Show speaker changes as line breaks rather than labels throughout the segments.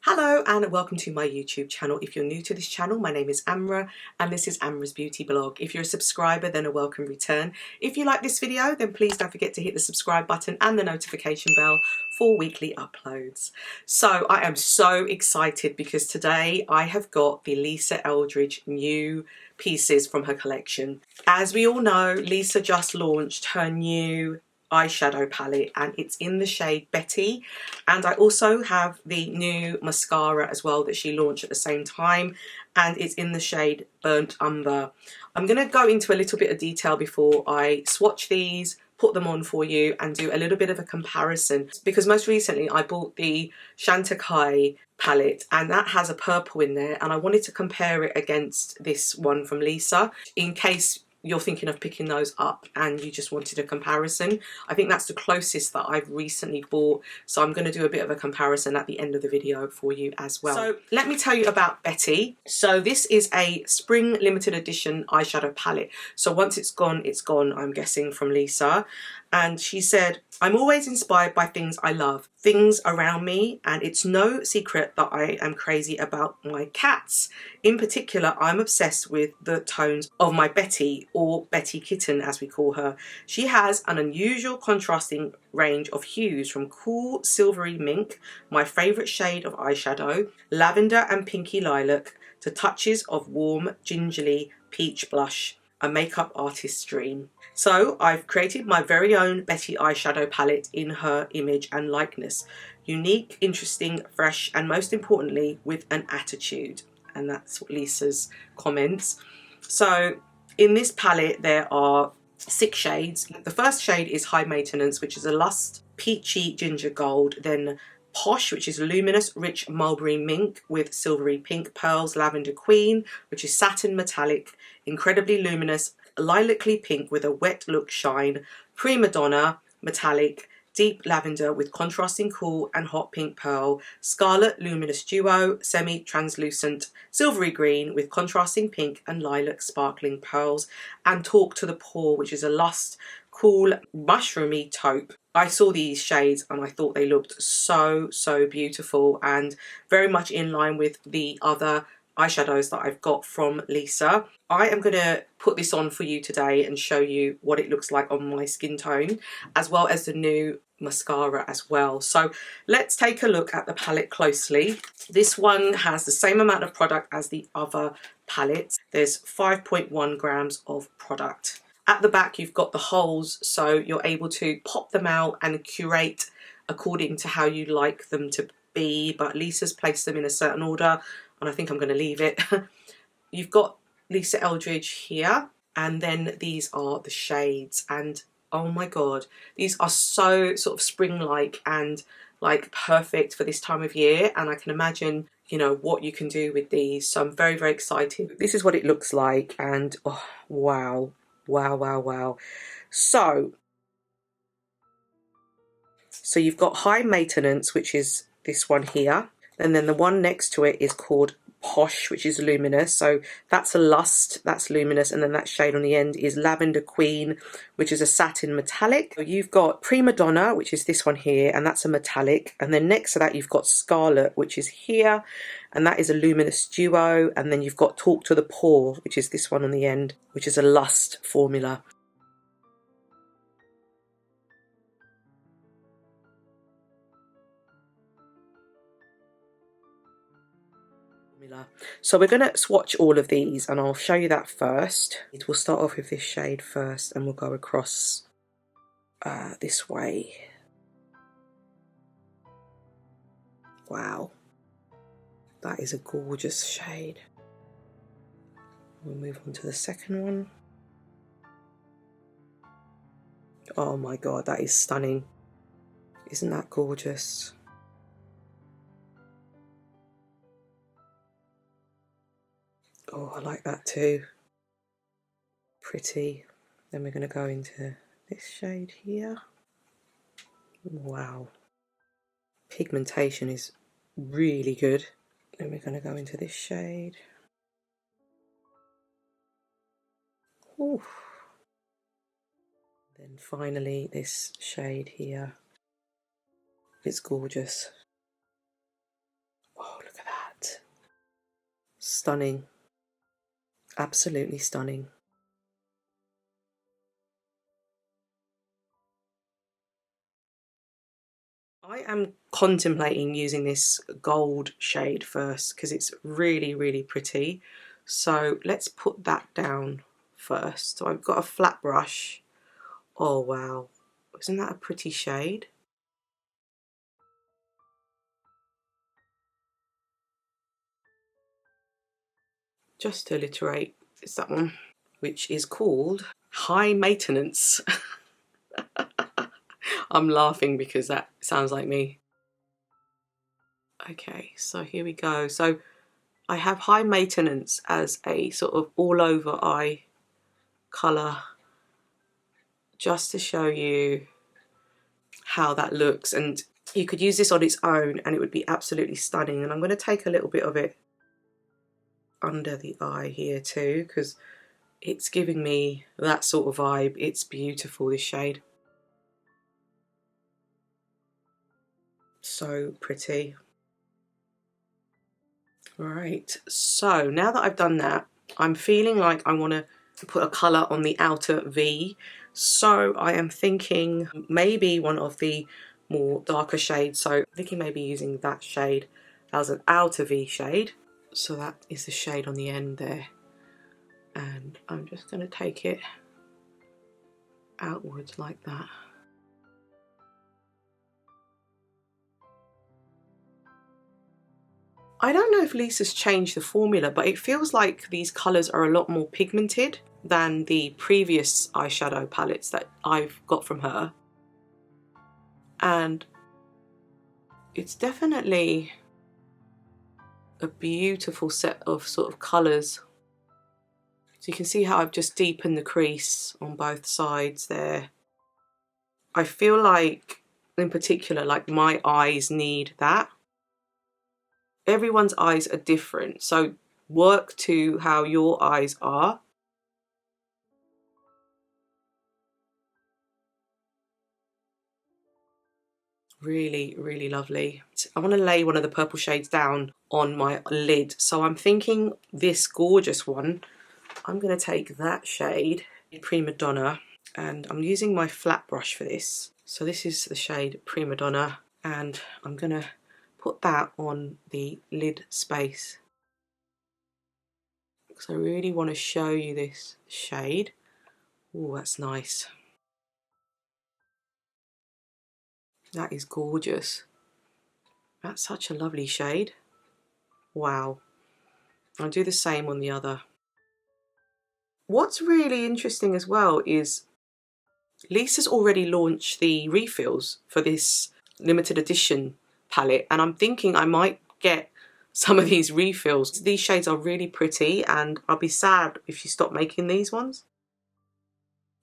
Hello and welcome to my YouTube channel. If you're new to this channel, my name is Amra and this is Amra's Beauty Blog. If you're a subscriber, then a welcome return. If you like this video, then please don't forget to hit the subscribe button and the notification bell for weekly uploads. So I am so excited because today I have got the LLisa Eldridge new pieces from her collection. As we all know, LLisa just launched her new eyeshadow palette and it's in the shade Betty, and I also have the new mascara as well that she launched at the same time, and it's in the shade Burnt Umber. I'm going to go into a little bit of detail before I swatch these, put them on for you and do a little bit of a comparison, because most recently I bought the Chantecaille palette and that has a purple in there, and I wanted to compare it against this one from LLisa in case you're thinking of picking those up and you just wanted a comparison. I think that's the closest that I've recently bought, so I'm going to do a bit of a comparison at the end of the video for you as well. So let me tell you about Betty. So this is a spring limited edition eyeshadow palette. So once it's gone, I'm guessing, from LLisa. And she said, I'm always inspired by things I love, things around me, and it's no secret that I am crazy about my cats. In particular, I'm obsessed with the tones of my Betty, or Betty Kitten as we call her. She has an unusual contrasting range of hues from cool silvery mink, my favourite shade of eyeshadow, lavender and pinky lilac, to touches of warm gingerly peach blush, a makeup artist's dream. So I've created my very own Betty eyeshadow palette in her image and likeness. Unique, interesting, fresh, and most importantly, with an attitude. And that's what LLisa's comments. So in this palette, there are 6 shades. The first shade is High Maintenance, which is a Lust Peachy Ginger Gold. Then Posh, which is Luminous Rich Mulberry Mink with Silvery Pink Pearls. Lavender Queen, which is Satin Metallic, incredibly luminous, lilacly pink with a wet look shine. Prima Donna Metallic, Deep Lavender with contrasting cool and hot pink pearl. Scarlet Luminous Duo, semi-translucent silvery green with contrasting pink and lilac sparkling pearls. And Talk to the Pore, which is a Lust cool mushroomy taupe. I saw these shades and I thought they looked so beautiful and very much in line with the other eyeshadows that I've got from LLisa. I am going to put this on for you today and show you what it looks like on my skin tone, as well as the new mascara as well. So let's take a look at the palette closely. This one has the same amount of product as the other palettes. There's 5.1 grams of product. At the back you've got the holes, so you're able to pop them out and curate according to how you like them to be, but LLisa's placed them in a certain order and I think I'm going to leave it. You've got LLisa Eldridge here, and then these are the shades, and oh my god, these are so sort of spring-like and like perfect for this time of year, and I can imagine, you know, what you can do with these. So I'm very excited. This is what it looks like, and oh wow. So you've got High Maintenance, which is this one here, and then the one next to it is called Posh, which is luminous. So that's a Lust, that's luminous, and then that shade on the end is Lavender Queen, which is a satin metallic. You've got Prima Donna, which is this one here, and that's a metallic, and then next to that you've got Scarlet, which is here, and that is a luminous duo, and then you've got Talk to the Pore, which is this one on the end, which is a Lust formula. So we're going to swatch all of these and I'll show you that first. We'll start off with this shade first and we'll go across this way. Wow, that is a gorgeous shade. We'll move on to the second one. Oh my god, that is stunning. Isn't that gorgeous? Oh, I like that too. Pretty. Then we're going to go into this shade here. Wow. Pigmentation is really good. Then we're going to go into this shade. Ooh. Then finally this shade here. It's gorgeous. Oh, Stunning. Absolutely stunning. I am contemplating using this gold shade first because it's really, really pretty. So let's put that down first. So I've got a flat brush. Oh wow, isn't that a pretty shade? Just to alliterate, it's that one, which is called High Maintenance. I'm laughing because that sounds like me. Okay, so here we go. So I have High Maintenance as a sort of all over eye colour, just to show you how that looks. And you could use this on its own and it would be absolutely stunning. And I'm going to take a little bit of it under the eye here too, because it's giving me that sort of vibe. It's beautiful, this shade. So pretty. Right, so now that I've done that, I'm feeling like I want to put a colour on the outer V. So I am thinking maybe one of the more darker shades. So I'm thinking maybe using that shade as an outer V shade. So that is the shade on the end there. And I'm just going to take it outwards like that. I don't know if Lisa's changed the formula, but it feels like these colours are a lot more pigmented than the previous eyeshadow palettes that I've got from her. And it's definitely a beautiful set of sort of colours. So you can see how I've just deepened the crease on both sides there. I feel like, in particular, like my eyes need that. Everyone's eyes are different, so work to how your eyes are. Really, really lovely. I want to lay one of the purple shades down on my lid, so I'm thinking this gorgeous one, I'm going to take that shade, Prima Donna, and I'm using my flat brush for this. So this is the shade Prima Donna, and I'm going to put that on the lid space. Because I really want to show you this shade. Oh, that's nice. That is gorgeous. That's such a lovely shade. Wow. I'll do the same on the other. What's really interesting as well is Lisa's already launched the refills for this limited edition palette, and I'm thinking I might get some of these refills. These shades are really pretty and I'll be sad if she stopped making these ones.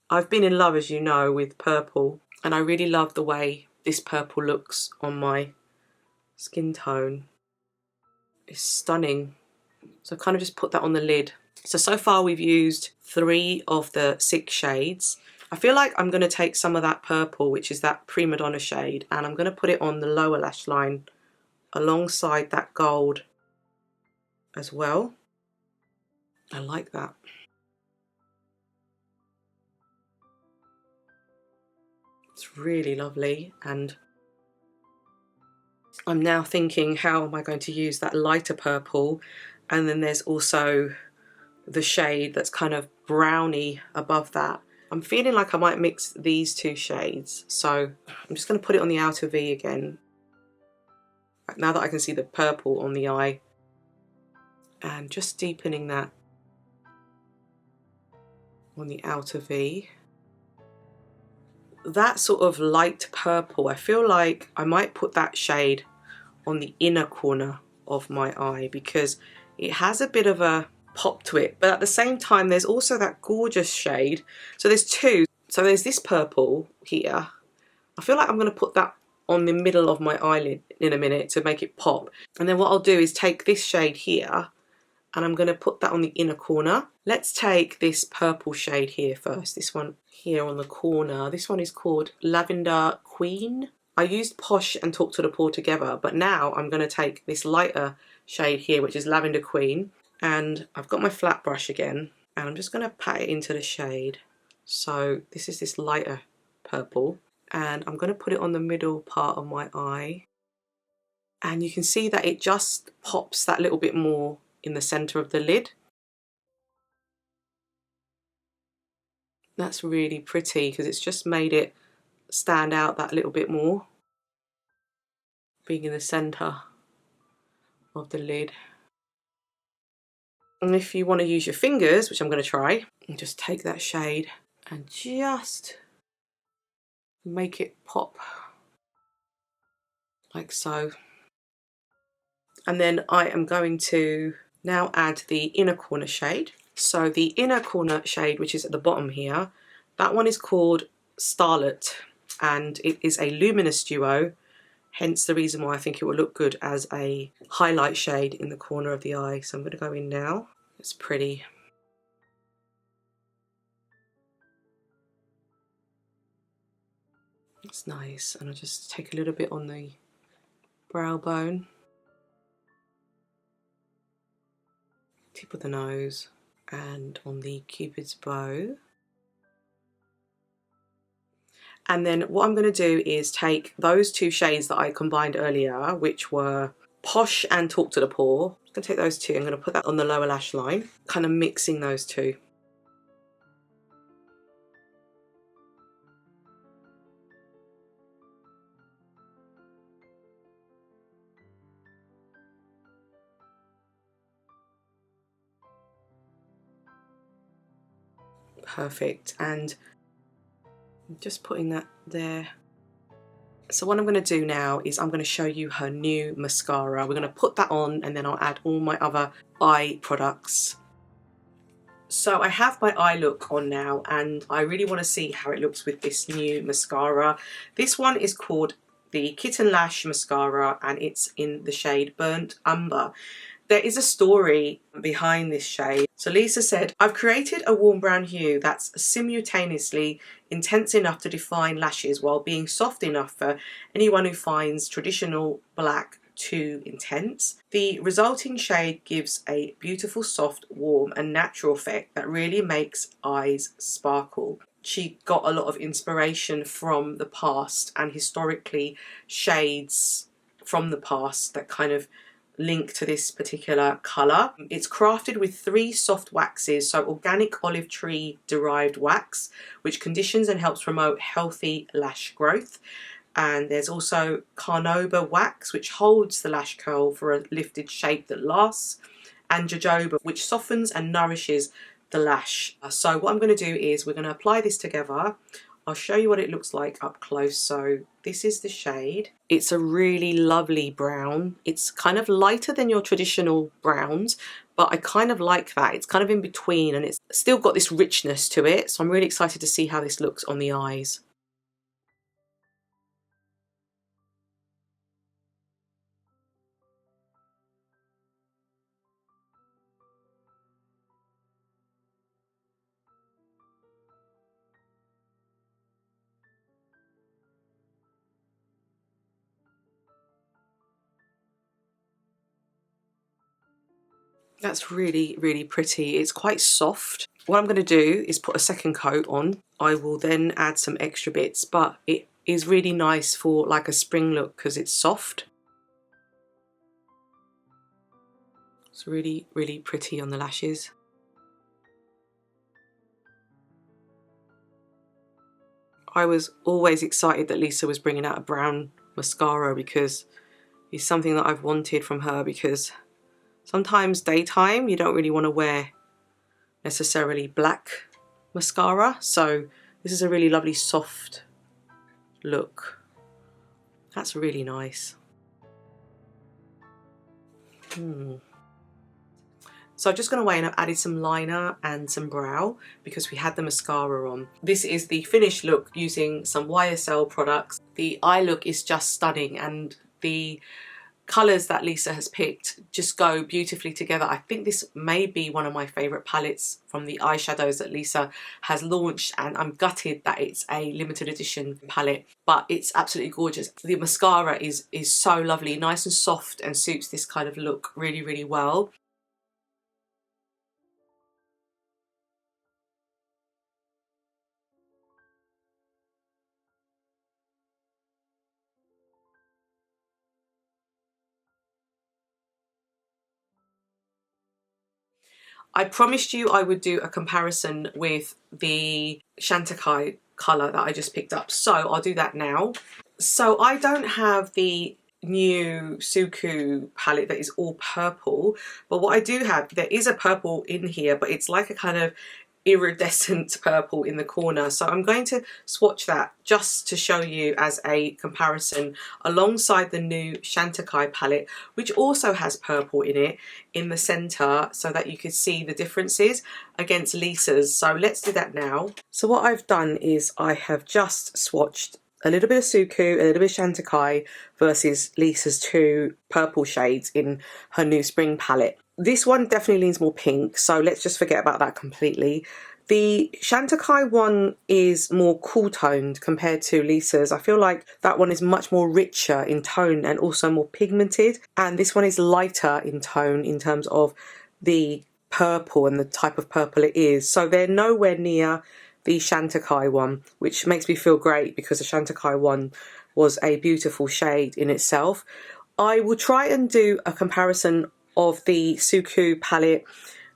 I've been in love, as you know, with purple, and I really love the way this purple looks on my skin tone. It's stunning. So I kind of just put that on the lid. So far we've used 3 of the 6 shades. I feel like I'm going to take some of that purple, which is that Prima Donna shade, and I'm going to put it on the lower lash line alongside that gold as well. I like that. It's really lovely, and I'm now thinking, how am I going to use that lighter purple? And then there's also the shade that's kind of browny above that. I'm feeling like I might mix these 2 shades, so I'm just going to put it on the outer V again, now that I can see the purple on the eye, and just deepening that on the outer V. That sort of light purple, I feel like I might put that shade on the inner corner of my eye because it has a bit of a pop to it, but at the same time there's also that gorgeous shade. So there's 2. So there's this purple here. I feel like I'm going to put that on the middle of my eyelid in a minute to make it pop. And then what I'll do is take this shade here and I'm going to put that on the inner corner. Let's take this purple shade here first, this one here on the corner. This one is called Lavender Queen. I used Posh and Talk to the Pore together, but now I'm going to take this lighter shade here, which is Lavender Queen, And I've got my flat brush again, and I'm just going to pat it into the shade. So this is this lighter purple, and I'm going to put it on the middle part of my eye. And you can see that it just pops that little bit more in the center of the lid. That's really pretty because it's just made it stand out that little bit more, being in the center of the lid. And if you want to use your fingers, which I'm going to try, and just take that shade and just make it pop like so. And then I am going to now add the inner corner shade. So the inner corner shade, which is at the bottom here, that one is called Starlet, and it is a luminous duo, hence the reason why I think it will look good as a highlight shade in the corner of the eye. So I'm going to go in now. It's pretty. It's nice, and I'll just take a little bit on the brow bone, tip of the nose, and on the Cupid's bow. And then what I'm going to do is take those two shades that I combined earlier, which were Posh and Talk to the Poor. I'm going to take those two, I'm going to put that on the lower lash line, kind of mixing those two. Perfect. And just putting that there. So what I'm going to do now is I'm going to show you her new mascara. We're going to put that on, and then I'll add all my other eye products. So I have my eye look on now, and I really want to see how it looks with this new mascara. This one is called the Kitten Lash Mascara, and it's in the shade Burnt Umber. There is a story behind this shade. So LLisa said, I've created a warm brown hue that's simultaneously intense enough to define lashes while being soft enough for anyone who finds traditional black too intense. The resulting shade gives a beautiful, soft, warm and natural effect that really makes eyes sparkle. She got a lot of inspiration from the past, and historically shades from the past that kind of link to this particular colour. It's crafted with 3 soft waxes, so organic olive tree derived wax, which conditions and helps promote healthy lash growth. And there's also carnauba wax, which holds the lash curl for a lifted shape that lasts, and jojoba, which softens and nourishes the lash. So what I'm going to do is we're going to apply this together. I'll show you what it looks like up close. So this is the shade. It's a really lovely brown. It's kind of lighter than your traditional browns, but I kind of like that. It's kind of in between, and it's still got this richness to it. So I'm really excited to see how this looks on the eyes. That's really, really pretty. It's quite soft. What I'm going to do is put a second coat on. I will then add some extra bits, but it is really nice for like a spring look because it's soft. It's really, really pretty on the lashes. I was always excited that LLisa was bringing out a brown mascara because it's something that I've wanted from her, because sometimes daytime you don't really want to wear necessarily black mascara, so this is a really lovely soft look. That's really nice. So I've just gone away and I've added some liner and some brow because we had the mascara on. This is the finished look using some YSL products. The eye look is just stunning, and the colours that LLisa has picked just go beautifully together. I think this may be one of my favourite palettes from the eyeshadows that LLisa has launched, and I'm gutted that it's a limited edition palette, but it's absolutely gorgeous. The mascara is so lovely, nice and soft, and suits this kind of look really, really well. I promised you I would do a comparison with the Chantecaille colour that I just picked up, so I'll do that now. So I don't have the new Suku palette that is all purple, but what I do have, there is a purple in here, but it's like a kind of iridescent purple in the corner, so I'm going to swatch that just to show you as a comparison alongside the new Chantecaille palette, which also has purple in it in the center, so that you could see the differences against LLisa's. So let's do that now. So what I've done is I have just swatched a little bit of Suku, a little bit of Chantecaille versus LLisa's two purple shades in her new spring palette. This one definitely leans more pink, so let's just forget about that completely. The Chantecaille one is more cool toned compared to LLisa's. I feel like that one is much more richer in tone and also more pigmented, and this one is lighter in tone in terms of the purple and the type of purple it is. So they're nowhere near the Chantecaille one, which makes me feel great because the Chantecaille one was a beautiful shade in itself. I will try and do a comparison of the Suku palette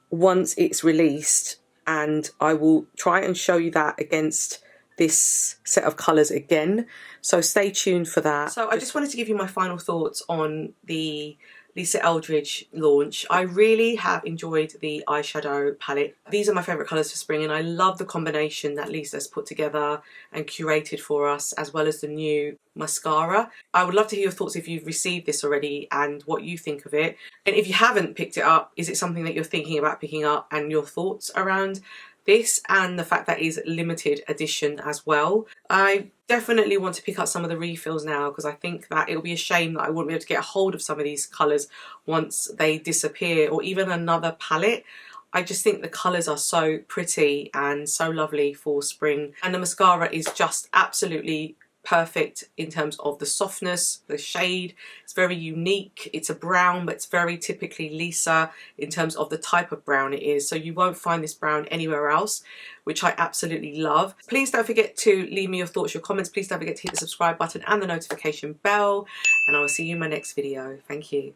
once it's released, and I will try and show you that against this set of colours again, so stay tuned for that. So I just wanted to give you my final thoughts on the LLisa Eldridge launch. I really have enjoyed the eyeshadow palette. These are my favourite colours for spring, and I love the combination that LLisa's put together and curated for us, as well as the new mascara. I would love to hear your thoughts if you've received this already and what you think of it. And if you haven't picked it up, is it something that you're thinking about picking up, and your thoughts around this and the fact that it is limited edition as well. I definitely want to pick up some of the refills now, because I think that it'll be a shame that I won't be able to get a hold of some of these colours once they disappear, or even another palette. I just think the colours are so pretty and so lovely for spring, and the mascara is just absolutely perfect in terms of the softness, the shade. It's very unique. It's a brown, but it's very typically LLisa in terms of the type of brown it is. So you won't find this brown anywhere else, which I absolutely love. Please don't forget to leave me your thoughts, your comments. Please don't forget to hit the subscribe button and the notification bell, and I will see you in my next video. Thank you.